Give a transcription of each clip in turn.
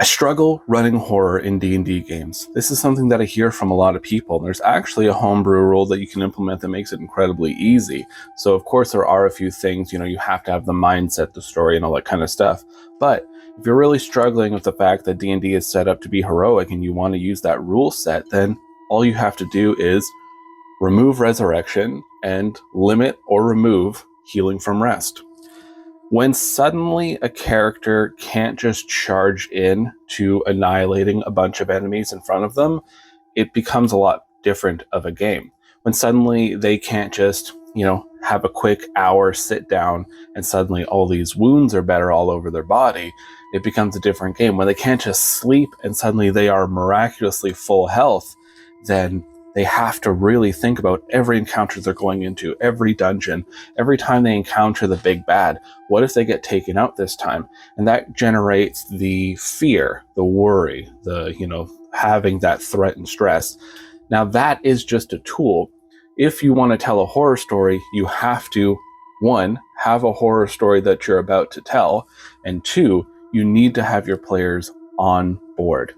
I struggle running horror in D&D games. This is something that I hear from a lot of people. There's actually a homebrew rule that you can implement that makes it incredibly easy. So of course there are a few things, you have to have the mindset, the story, and all that kind of stuff. But if you're really struggling with the fact that D&D is set up to be heroic and you want to use that rule set, then all you have to do is remove resurrection and limit or remove healing from rest. When suddenly a character can't just charge in to annihilating a bunch of enemies in front of them, it becomes a lot different of a game. When suddenly they can't just, have a quick hour sit down and suddenly all these wounds are better all over their body, it becomes a different game. When they can't just sleep and suddenly they are miraculously full health, then they have to really think about every encounter they're going into, every dungeon, every time they encounter the big bad. What if they get taken out this time? And that generates the fear, the worry, having that threat and stress. Now that is just a tool. If you want to tell a horror story, you have to, one, have a horror story that you're about to tell, and two, you need to have your players on board.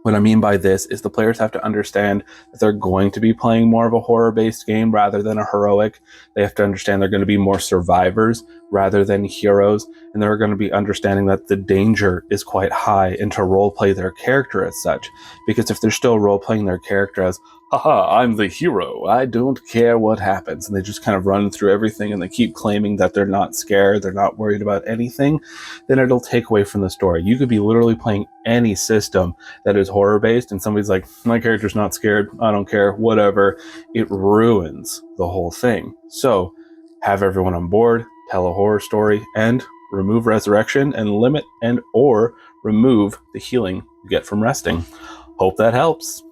What I mean by this is the players have to understand that they're going to be playing more of a horror-based game rather than a heroic. They have to understand they're going to be more survivors rather than heroes, and they're going to be understanding that the danger is quite high and to role-play their character as such. Because if they're still role-playing their character as, haha, I'm the hero, I don't care what happens, and they just kind of run through everything and they keep claiming that they're not scared, they're not worried about anything, then it'll take away from the story. You could be literally playing any system that is horror-based and somebody's like, my character's not scared, I don't care, whatever. It ruins the whole thing. So have everyone on board, tell a horror story, and remove resurrection and limit and or remove the healing you get from resting. Hope that helps.